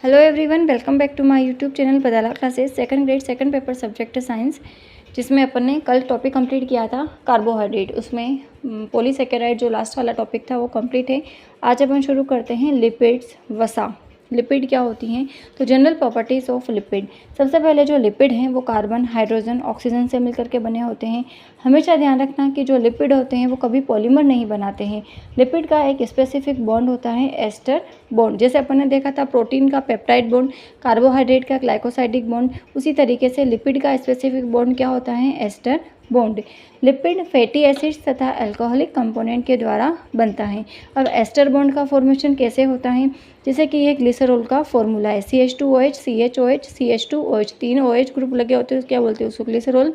Hello everyone, welcome back to my YouTube channel Badala classes. Second grade second paper subject है science, जिसमें अपन ने कल टॉपिक कंप्लीट किया था कार्बोहाइड्रेट। उसमें पॉलीसेकेराइड जो लास्ट वाला टॉपिक था वो कंप्लीट है। आज अपन शुरू करते हैं लिपिड्स, वसा। लिपिड क्या होती हैं? तो जनरल प्रॉपर्टीज़ ऑफ लिपिड। सबसे पहले जो लिपिड हैं वो कार्बन, हाइड्रोजन, ऑक्सीजन से मिलकर के बने होते हैं। हमेशा ध्यान रखना कि जो लिपिड होते हैं वो कभी पॉलीमर नहीं बनाते हैं। लिपिड का एक स्पेसिफिक बॉन्ड होता है एस्टर बॉन्ड। जैसे अपन ने देखा था प्रोटीन का पेप्टाइड बॉन्ड, कार्बोहाइड्रेट का ग्लाइकोसाइडिक बॉन्ड, उसी तरीके से लिपिड का स्पेसिफिक बॉन्ड क्या होता है? Ester bond. Lipid fatty acids तथा अल्कोहलिक कंपोनेंट के द्वारा बनता है। अब एस्टर बॉन्ड का फॉर्मेशन कैसे होता है? जैसे कि ये ग्लिसरॉल का फॉर्मूला है, CH2OH, CHOH, CH2OH, 3 OH group लगे होते हैं, क्या बोलते हैं उसको? ग्लिसरॉल।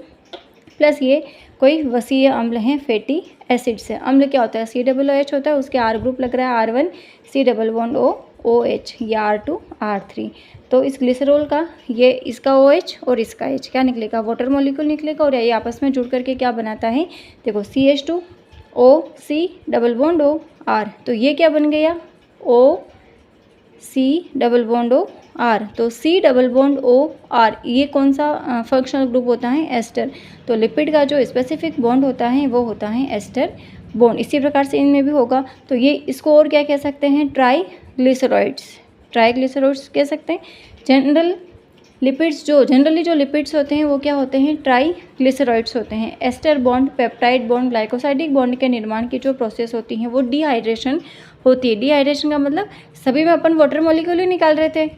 प्लस ये कोई वसीय अम्ल हैं फैटी एसिड से। अम्ल क्या होता है? COOH होता है, उसके R ग्रुप लग रहा है, R1 C++OH, या R2 R3। तो इस ग्लिसरॉल का ये इसका OH और इसका H क्या निकलेगा? वाटर मॉलिक्यूल निकलेगा। और ये आपस में जुड़ करके क्या बनाता है? देखो CH2O C++OR, तो ये क्या बन गया? OC++OR। तो C++OR ये कौन सा फंक्शनल ग्रुप होता है? एस्टर। तो लिपिड का जो स्पेसिफिक बॉन्ड होता है वो होता है एस्टर बॉन्ड। इसी प्रकार से इनमें भी होगा। तो ये इसको और क्या कह सकते हैं? ट्राइग्लिसराइड्स। ट्राइग्लिसराइड्स कह सकते हैं। जनरली जो लिपिड्स होते हैं वो क्या होते हैं? ट्राइग्लिसराइड्स होते हैं। Ester bond, peptide bond, glycosidic bond के निर्माण की जो प्रोसेस होती है वो डिहाइड्रेशन होती है। डिहाइड्रेशन का मतलब सभी में अपन वाटर मॉलिक्यूल ही निकाल रहे थे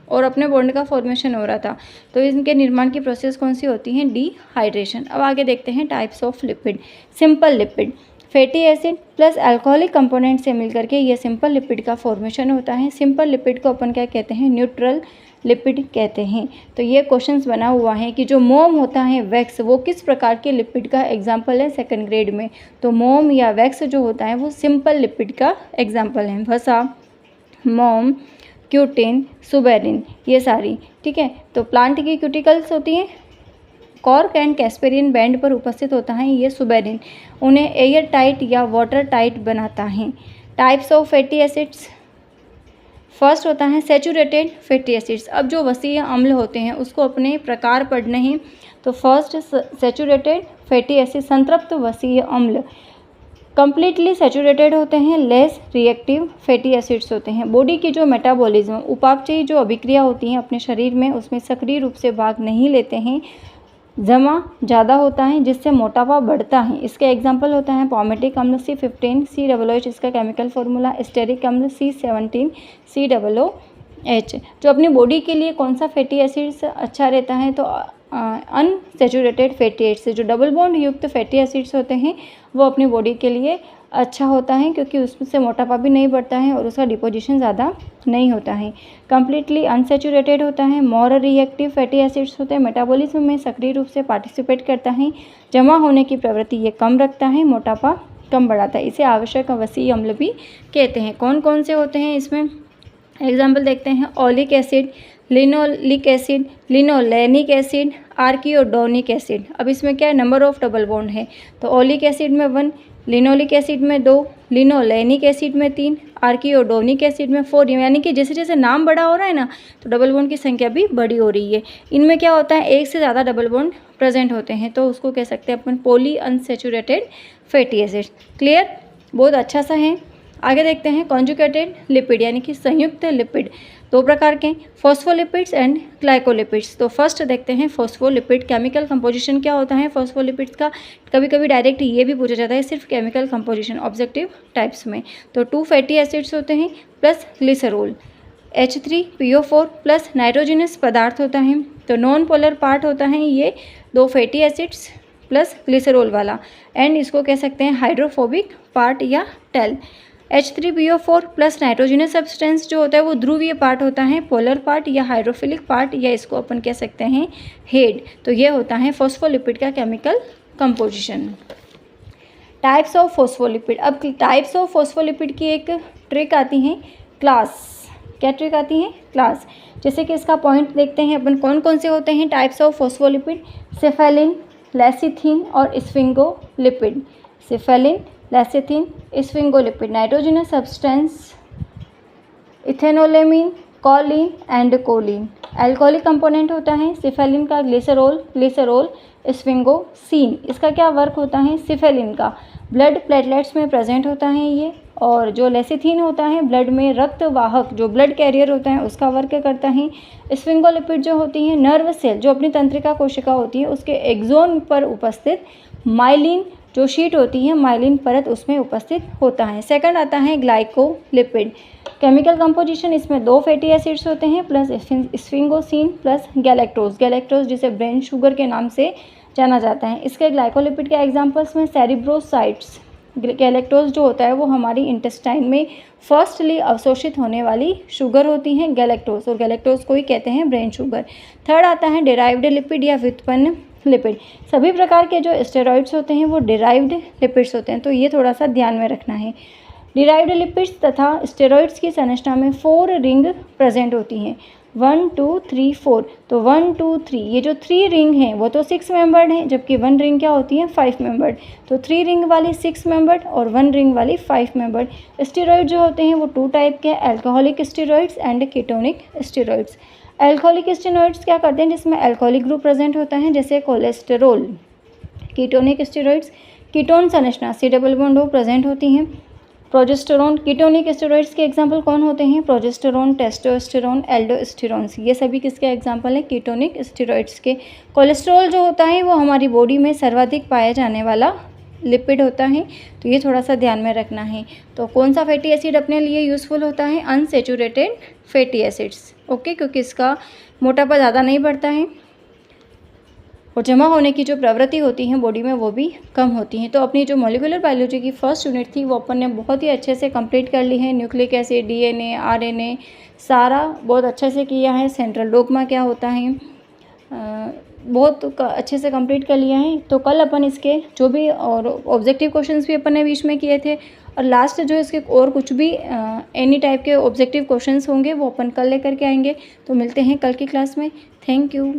और अपने बॉन्ड का फॉर्मेशन हो रहा था। तो इनके निर्माण की प्रोसेस कौन सी होती है? डिहाइड्रेशन। अब आगे देखते हैं types of lipid. Simple lipid, fatty acid plus alcoholic component से मिलकर के ये सिंपल लिपिड का फॉर्मेशन होता है। सिंपल लिपिड को अपन क्या कहते हैं? न्यूट्रल लिपिड कहते हैं। तो ये क्वेश्चंस बना हुआ है कि जो मोम होता है वैक्स, वो किस प्रकार के लिपिड का एग्जाम्पल है सेकंड ग्रेड में? तो मोम या वैक्स जो होता है वो सिंपल लिपिड का एग्जाम्पल है। वसा, मोम, क्यूटिन, सुबेरिन, ये सारी, ठीक है। तो प्लांट की क्यूटिकल्स होती हैं, कॉर्क एंड कैस्पेरियन बैंड पर उपस्थित होता है ये सुबेरिन। उन्हें एयर टाइट या वाटर टाइट बनाता है। Types of fatty acids, first होता है सैचुरेटेड फैटी एसिड्स। अब जो वसीय अम्ल होते हैं उसको अपने प्रकार पढ़ने हैं। तो फर्स्ट सैचुरेटेड फैटी एसिड, संतृप्त वसीय अम्ल कंप्लीटली सैचुरेटेड होते हैं। लेस रिएक्टिव फैटी एसिड्स होते हैं। बॉडी की जो मेटाबॉलिज्म, उपापचयी जो अभिक्रिया होती हैं अपने शरीर में, उसमें सक्रिय रूप से भाग नहीं लेते हैं, जमा ज़्यादा होता है जिससे मोटापा बढ़ता है। इसके एग्जाम्पल होता है पॉमेटिक अम्ल C15 COOH, इसका केमिकल फार्मूला, एस्टेरिक अम्ल C17 COOH। जो अपनी बॉडी के लिए कौन सा फैटी एसिड्स अच्छा रहता है? तो अनसैचुरेटेड फैटी एसिड्स, जो डबल बॉन्ड युक्त फैटी एसिड्स होते हैं वो अपनी बॉडी के लिए अच्छा होता है, क्योंकि उससे मोटापा भी नहीं बढ़ता है और उसका डिपोजिशन ज़्यादा नहीं होता है। कम्प्लीटली अनसैचुरेटेड होता है। मोर रिएक्टिव फैटी एसिड्स होते हैं, मेटाबॉलिज्म में सक्रिय रूप से पार्टिसिपेट करता है, जमा होने की प्रवृत्ति ये कम रखता है, मोटापा कम बढ़ाता है। इसे आवश्यक वसीय अम्ल भी कहते हैं। कौन कौन से होते हैं इसमें? एग्जाम्पल देखते हैं। Oleic acid, linoleic acid, linolenic acid, arachidonic acid. अब इसमें क्या है? नंबर ऑफ डबल बॉन्ड है। तो ओलिक एसिड में 1, लिनोलिक एसिड में 2, लिनोलेनिक एसिड में 3, आर्कियोडोनिक एसिड में 4। यानी कि जैसे जैसे नाम बड़ा हो रहा है ना, तो डबल बॉन्ड की संख्या भी बड़ी हो रही है। इनमें क्या होता है? एक से ज़्यादा डबल बॉन्ड प्रेजेंट होते हैं, तो उसको कह सकते हैं अपन poly unsaturated fatty acid. Clear? बहुत अच्छा सा है। आगे देखते हैं कॉन्जुगेटेड लिपिड, यानी कि संयुक्त लिपिड। दो प्रकार के, फॉस्फोलिपिड्स एंड ग्लाइकोलिपिड्स। तो फर्स्ट देखते हैं फॉस्फोलिपिड। केमिकल कंपोजिशन क्या होता है फॉस्फोलिपिड्स का? कभी कभी डायरेक्ट ये भी पूछा जाता है सिर्फ केमिकल कंपोजिशन ऑब्जेक्टिव टाइप्स में। तो 2 फैटी एसिड्स होते हैं plus glycerol, H3PO4 plus nitrogenous पदार्थ होता है। तो नॉन पोलर पार्ट होता है ये 2 फैटी एसिड्स प्लस ग्लिसरॉल वाला, एंड इसको कह सकते हैं हाइड्रोफोबिक पार्ट या tail. H3PO4 plus nitrogenous substance जो होता है वो ध्रुवीय पार्ट होता है, पोलर पार्ट या हाइड्रोफिलिक पार्ट, या इसको अपन कह सकते हैं हेड। तो ये होता है फॉस्फोलिपिड का chemical composition. Types of phospholipid. अब टाइप्स ऑफ फॉस्फोलिपिड की एक ट्रिक आती है, क्लास। क्या ट्रिक आती है? क्लास। जैसे कि इसका पॉइंट देखते हैं अपन कौन कौन से होते हैं types of phospholipid. Cephalin, lecithin और sphingolipid. Cephalin, lecithin, sphingolipid. Nitrogenous substance, ethanolamine, choline and choline. Alcoholic component होता है सिफेलिन का ग्लिसरॉल स्फिंगोसीन। इसका क्या वर्क होता है? सिफेलिन का ब्लड प्लेटलेट्स में प्रेजेंट होता है ये, और जो लेसिथिन होता है ब्लड में रक्त वाहक जो ब्लड कैरियर होता है उसका वर्क करता है। स्फिंगोलिपिड जो होती है नर्व सेल जो अपनी तंत्रिका कोशिका होती है उसके एक्सोन पर उपस्थित माइलिन जो शीट होती है माइलिन परत उसमें उपस्थित होता है। सेकंड आता है ग्लाइकोलिपिड। केमिकल कंपोजिशन इसमें 2 फैटी एसिड्स होते हैं प्लस स्फिंगोसिन प्लस गैलेक्टोज जिसे ब्रेन शुगर के नाम से जाना जाता है। इसके ग्लाइकोलिपिड के एग्जांपल्स में सेरिब्रोसाइट्स। गैलेक्टोज जो होता है वो हमारी इंटेस्टाइन में फर्स्टली अवशोषित होने वाली शुगर होती है गैलेक्टोज, और गैलेक्टोज को ही कहते हैं ब्रेन शुगर। थर्ड आता है डिराइव्ड लिपिड या व्युत्पन्न लिपिड। सभी प्रकार के जो स्टेरॉइड्स होते हैं वो डिराइव्ड लिपिड्स होते हैं, तो ये थोड़ा सा ध्यान में रखना है। डिराइव्ड लिपिड्स तथा स्टेरॉइड्स की संरचना में 4 रिंग प्रेजेंट होती हैं, 1 2 3 4। तो 1 2 3 ये जो 3 रिंग हैं वो तो 6 मेंबर्ड हैं, जबकि 1 रिंग क्या होती है 5 मेंबर्ड। तो 3 रिंग वाली 6 मेंबर्ड और 1 रिंग वाली 5 मेंबर्ड। स्टेरॉइड जो होते हैं वो 2 टाइप के, alcoholic steroids and ketonic steroids. Alcoholic steroids क्या करते हैं जिसमें अल्कोहलिक ग्रुप प्रेजेंट होता है जैसे कोलेस्टेरोल। कीटोनिक स्टेरॉइड्स कीटोन संरचना C double bond O present होती हैं। प्रोजेस्टेरोन। कीटोनिक स्टेरॉइड्स के एग्जाम्पल कौन होते हैं? Progesterone, testosterone, aldosterone. ये सभी किसके एग्जाम्पल हैं? कीटोनिक स्टेरॉइड्स के। कोलेस्ट्रॉल जो होता है वो हमारी बॉडी में सर्वाधिक पाया जाने वाला लिपिड होता है, तो ये थोड़ा सा ध्यान में रखना है। तो कौन सा फैटी एसिड अपने लिए यूज़फुल होता है? अनसेचुरेटेड फैटी एसिड्स, ओके, क्योंकि इसका मोटापा ज़्यादा नहीं बढ़ता है और जमा होने की जो प्रवृत्ति होती है बॉडी में वो भी कम होती है। तो अपनी जो मॉलिक्यूलर बायोलॉजी की फर्स्ट यूनिट थी वो अपन ने बहुत ही अच्छे से कंप्लीट कर ली है। न्यूक्लिक एसिड, DNA, RNA सारा बहुत अच्छे से किया है। सेंट्रल डोग्मा क्या होता है बहुत अच्छे से कंप्लीट कर लिया है। तो कल अपन इसके जो भी और ऑब्जेक्टिव क्वेश्चंस भी अपन ने बीच में किए थे, और लास्ट जो इसके और कुछ भी एनी टाइप के ऑब्जेक्टिव क्वेश्चंस होंगे वो अपन कल लेकर के आएंगे। तो मिलते हैं कल की क्लास में। Thank you.